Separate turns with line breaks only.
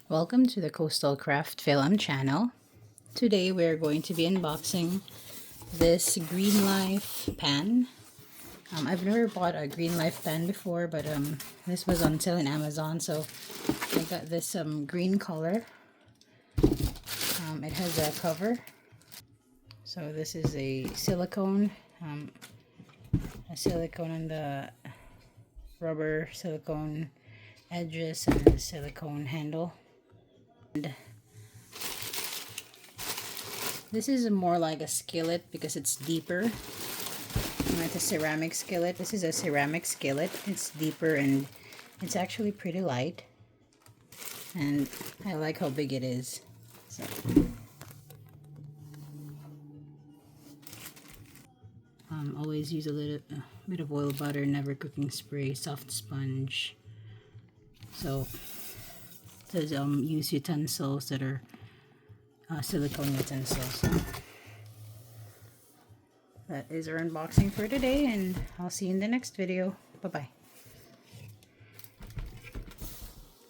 Welcome to the CoastalCraftFilAm channel. Today we're going to be unboxing this GreenLife pan. I've never bought a GreenLife pan before, but this was on sale in Amazon, so I got this green color. It has a cover. So this is a silicone on the rubber silicone edges and the silicone handle. And this is more like a skillet because it's deeper. It's a ceramic skillet. This is a ceramic skillet. It's deeper and it's actually pretty light. And I like how big it is. So always use a little bit of oil, butter, never cooking spray, soft sponge. So it says use utensils that are silicone utensils. That is our unboxing for today, and I'll see you in the next video. Bye bye.